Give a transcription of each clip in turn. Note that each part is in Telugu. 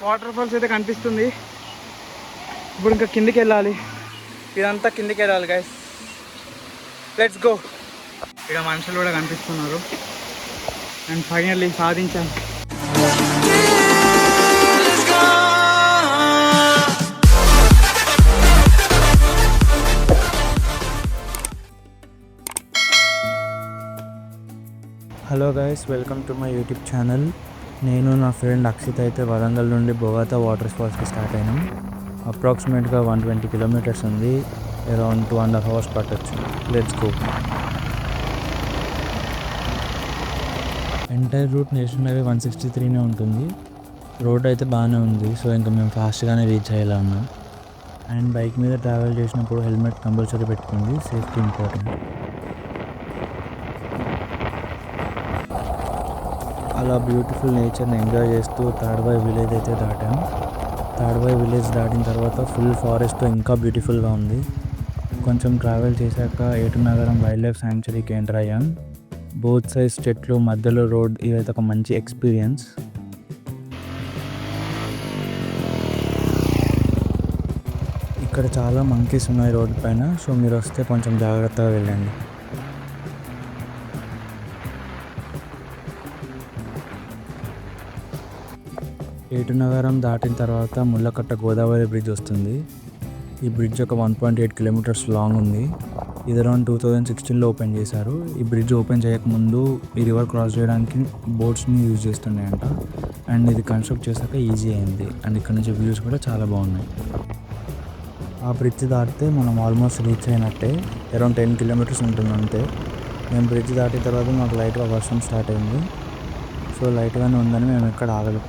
వాటర్ ఫాల్స్ అయితే కనిపిస్తుంది. ఇప్పుడు ఇంకా కిందికి వెళ్ళాలి. ఇదంతా కిందికి వెళ్ళాలి గైస్. Let's go. ఇక్కడ మనుషులు కూడా కనిపిస్తున్నారు. అండ్ ఫైనల్లీ సాధించాను. Hello guys, welcome to my YouTube channel. నేను నా ఫ్రెండ్ అక్షిత్ అయితే వరంగల్ నుండి బొగాతా వాటర్ ఫాల్స్కి స్టార్ట్ అయినాం. అప్రాక్సిమేట్గా 120 కిలోమీటర్స్ ఉంది. అరౌండ్ 2.5 hours పట్టచ్చు. Let's go. Entire route national highway 163 ఉంటుంది. రోడ్ అయితే బాగానే ఉంది. సో ఇంకా మేము ఫాస్ట్గానే రీచ్ అయ్యేలా ఉన్నాం. అండ్ బైక్ మీద ట్రావెల్ చేసినప్పుడు హెల్మెట్ కంపల్సరీ పెట్టుకోండి. Safety important. అలా బ్యూటిఫుల్ నేచర్ని ఎంజాయ్ చేస్తూ తాడ్వాయి విలేజ్ అయితే దాటాం. తాడ్వాయి విలేజ్ దాటిన తర్వాత ఫుల్ ఫారెస్ట్ ఇంకా బ్యూటిఫుల్గా ఉంది. కొంచెం ట్రావెల్ చేశాక ఏటునగరం వైల్డ్ లైఫ్ శాంక్చురీకి ఎంటర్ అయ్యాం. బోత్ సైడ్స్ చెట్లు, మధ్యలో రోడ్, ఇదైతే ఒక మంచి ఎక్స్పీరియన్స్. ఇక్కడ చాలా మంకీస్ ఉన్నాయి రోడ్డు పైన. సో మీరు వస్తే కొంచెం జాగ్రత్తగా వెళ్ళండి. ఏటునగరం దాటిన తర్వాత ముళ్ళకట్ట గోదావరి బ్రిడ్జ్ వస్తుంది. ఈ బ్రిడ్జ్ ఒక 1.8 kilometers లాంగ్ ఉంది. ఇది అరౌండ్ 2016లో ఓపెన్ చేశారు. ఈ బ్రిడ్జ్ ఓపెన్ చేయకముందు ఈ రివర్ క్రాస్ చేయడానికి బోట్స్ని యూజ్ చేస్తున్నాయంట. అండ్ ఇది కన్స్ట్రక్ట్ చేశాక ఈజీ అయింది. అండ్ ఇక్కడ నుంచి వ్యూస్ కూడా చాలా బాగున్నాయి. ఆ బ్రిడ్జ్ దాటితే మనం ఆల్మోస్ట్ రీచ్ అయినట్టే. అరౌండ్ 10 kilometers ఉంటుంది అంతే. మేము బ్రిడ్జ్ దాటిన తర్వాత మాకు లైట్గా వర్షం స్టార్ట్ అయింది. సో లైట్గానే ఉందని మేము ఎక్కడ ఆగలేదు.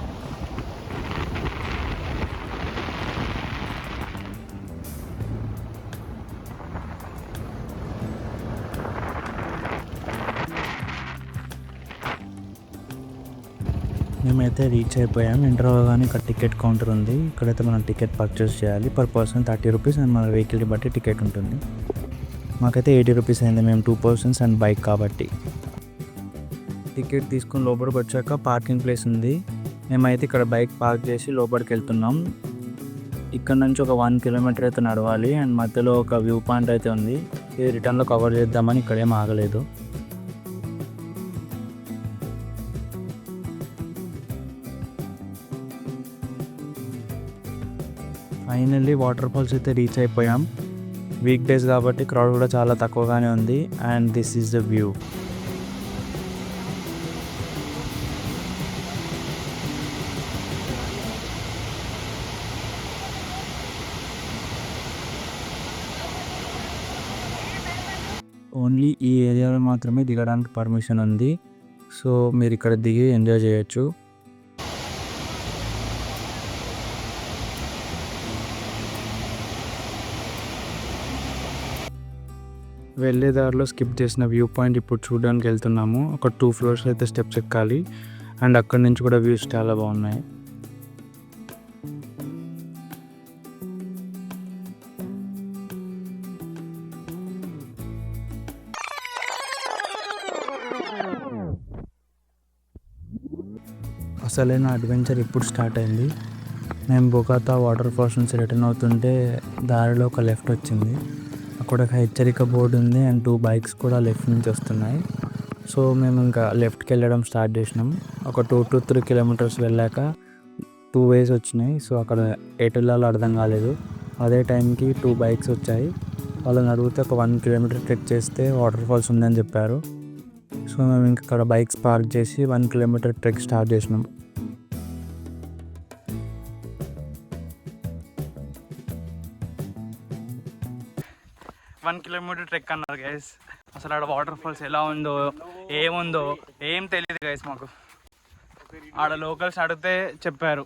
మేమైతే రీచ్ అయిపోయాం. ఎంటర్ అవ్వగానే ఇక్కడ టికెట్ కౌంటర్ ఉంది. ఇక్కడైతే మనం టికెట్ పర్చేస్ చేయాలి. Per person 30 rupees. అండ్ మన వెహికల్ని బట్టి టికెట్ ఉంటుంది. మాకైతే 80 rupees అయింది. మేము 2 persons అండ్ బైక్ కాబట్టి. టికెట్ తీసుకుని లోపలికి వచ్చాక పార్కింగ్ ప్లేస్ ఉంది. మేమైతే ఇక్కడ బైక్ పార్క్ చేసి లోపలికి వెళ్తున్నాం. ఇక్కడ నుంచి ఒక 1 kilometer అయితే నడవాలి. అండ్ మధ్యలో ఒక వ్యూ పాయింట్ అయితే ఉంది. ఇది రిటర్న్లో కవర్ చేద్దామని ఇక్కడేం ఆగలేదు. ఫైనల్లీ వాటర్ ఫాల్స్ అయితే రీచ్ అయిపోయాం. వీక్ డేస్ కాబట్టి క్రౌడ్ కూడా చాలా తక్కువగానే ఉంది. And this is the view. Only ఈ ఏరియాలో మాత్రమే దిగడానికి పర్మిషన్ ఉంది. సో మీరు ఇక్కడ దిగి ఎంజాయ్ చేయొచ్చు. వెళ్ళే దారిలో స్కిప్ చేసిన వ్యూ పాయింట్ ఇప్పుడు చూడడానికి వెళ్తున్నాము. ఒక 2 floors అయితే స్టెప్స్ ఎక్కాలి. అండ్ అక్కడి నుంచి కూడా వ్యూస్ చాలా బాగున్నాయి. అసలైన అడ్వెంచర్ ఇప్పుడు స్టార్ట్ అయింది. మేము బొగాతా వాటర్ ఫాల్స్ నుంచి రిటర్న్ అవుతుంటే దారిలో ఒక లెఫ్ట్ వచ్చింది. అక్కడ ఒక హెచ్చరిక బోర్డు ఉంది. అండ్ 2 bikes కూడా లెఫ్ట్ నుంచి వస్తున్నాయి. సో మేము ఇంకా లెఫ్ట్కి వెళ్ళడం స్టార్ట్ చేసినాం. ఒక 2 to 3 kilometers వెళ్ళాక 2 ways వచ్చినాయి. సో అక్కడ ఎటు వెళ్ళాలో అర్థం కాలేదు. అదే టైంకి 2 bikes వచ్చాయి. వాళ్ళని అడిగితే ఒక 1 kilometer ట్రెక్ చేస్తే వాటర్ ఫాల్స్ ఉందని చెప్పారు. సో మేము ఇంక అక్కడ బైక్స్ పార్క్ చేసి 1 kilometer ట్రెక్ స్టార్ట్ చేసినాం. 1 kilometer ట్రెక్ అన్నారు గైస్. అసలు ఆడ వాటర్ ఫాల్స్ ఎలా ఉందో ఏముందో ఏం తెలియదు గైస్ మాకు. ఆడ లోకల్స్ అడిగితే చెప్పారు.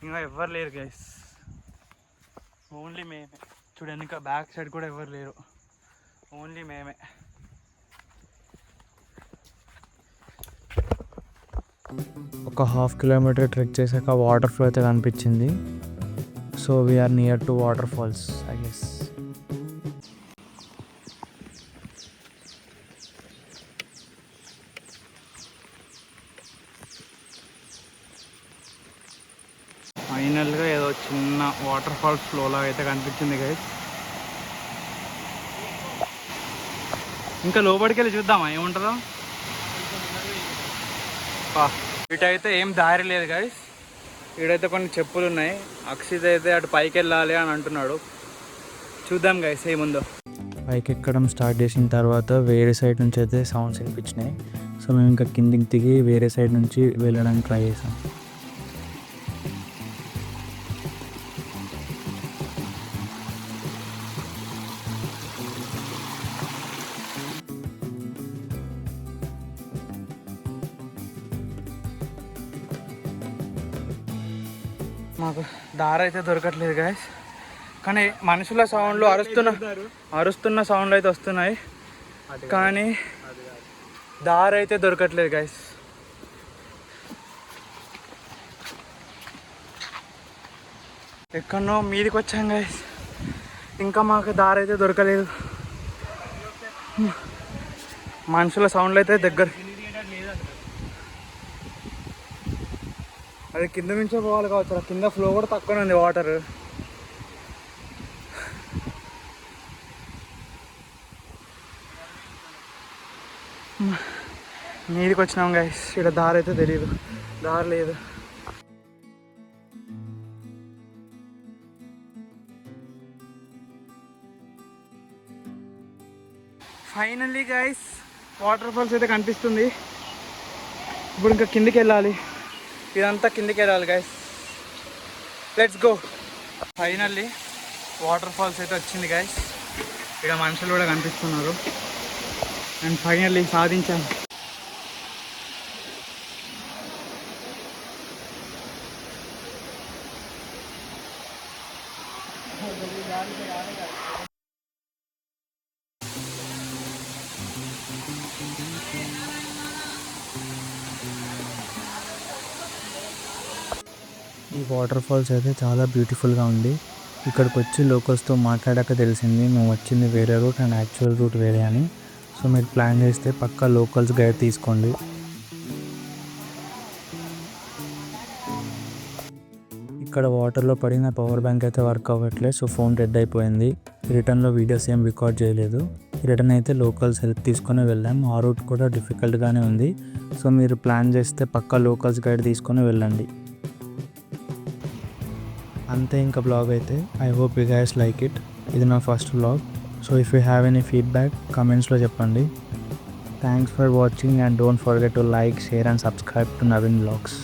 ఇంకా ఎవ్వరు లేరు గైస్, ఓన్లీ మేమే. చూడండి, ఇంకా బ్యాక్ సైడ్ కూడా ఎవరు లేరు, ఓన్లీ మేమే. ఒక 1/2 kilometer ట్రెక్ చేశాక వాటర్ ఫ్లో అయితే కనిపించింది. So we're near to water falls I guess. ఫైనల్గా ఏదో చిన్న వాటర్ ఫాల్స్ ఫ్లోలా అయితే కనిపించింది గైస్. ఇంకా లోపలికి వెళ్ళి చూద్దామా ఏముంటుందో. ఇటైతే ఏం దారి లేదు గైస్. ఇక్కడైతే కొన్ని చెప్పులు ఉన్నాయి. అక్షిత్ అయితే అటు పైకి వెళ్ళాలి అని అంటున్నాడు. చూద్దాం గైస్ ఏముందో. పైకి ఎక్కడం స్టార్ట్ చేసిన తర్వాత వేరే సైడ్ నుంచి అయితే సౌండ్స్ వినిపించినాయి. సో మేము ఇంకా కిందికి దిగి వేరే సైడ్ నుంచి వెళ్ళడానికి ట్రై చేసాం. మాకు దారి అయితే దొరకట్లేదు గాయస్. కానీ మనుషుల సౌండ్లు అరుస్తున్న సౌండ్లు అయితే వస్తున్నాయి, కానీ దారి అయితే దొరకట్లేదు గాయస్. ఎక్కడనో మీదికి వచ్చాం గాయస్, ఇంకా మాకు దారి అయితే దొరకలేదు. మనుషుల సౌండ్లు అయితే దగ్గర, అది కింద నుంచే పోవాలి కావచ్చు. కింద ఫ్లో కూడా తక్కువనే ఉంది వాటర్. మీదికి వచ్చినాం గైస్. ఇక్కడ దారి అయితే తెలియదు, దారి లేదు. ఫైనల్లీ గైస్ వాటర్ ఫాల్స్ అయితే కనిపిస్తుంది. ఇప్పుడు ఇంకా కిందికి వెళ్ళాలి, ఇదంతా కిందికి వెళ్ళాలి guys. Let's go. Finally water falls అయితే వచ్చింది గైస్. ఇక్కడ మనుషులు కూడా కనిపిస్తున్నారు. అండ్ ఫైనల్లీ సాధించాను. ఈ వాటర్ ఫాల్స్ అయితే చాలా బ్యూటిఫుల్గా ఉంది. ఇక్కడికి వచ్చి లోకల్స్తో మాట్లాడాక తెలిసింది మేము వచ్చింది వేరే రూట్ అండ్ యాక్చువల్ రూట్ వేరే అని. సో మీరు ప్లాన్ చేస్తే పక్కా లోకల్స్ గైడ్ తీసుకోండి. ఇక్కడ వాటర్లో పడిన పవర్ బ్యాంక్ అయితే వర్క్ అవ్వట్లేదు. సో ఫోన్ డెడ్ అయిపోయింది. రిటర్న్లో వీడియోస్ ఏం రికార్డ్ చేయలేదు. రిటర్న్ అయితే లోకల్స్ హెల్ప్ తీసుకొని వెళ్ళాం. ఆ రూట్ కూడా డిఫికల్ట్గానే ఉంది. సో మీరు ప్లాన్ చేస్తే పక్కా లోకల్స్ గైడ్ తీసుకొని వెళ్ళండి. అంతే ఇంకా బ్లాగ్ అయితే. I hope you guys like it. ఇది నా first blog. So if you have any feedback కమెంట్స్లో చెప్పండి. Thanks for watching and don't forget to like, share and subscribe to Naveen blogs.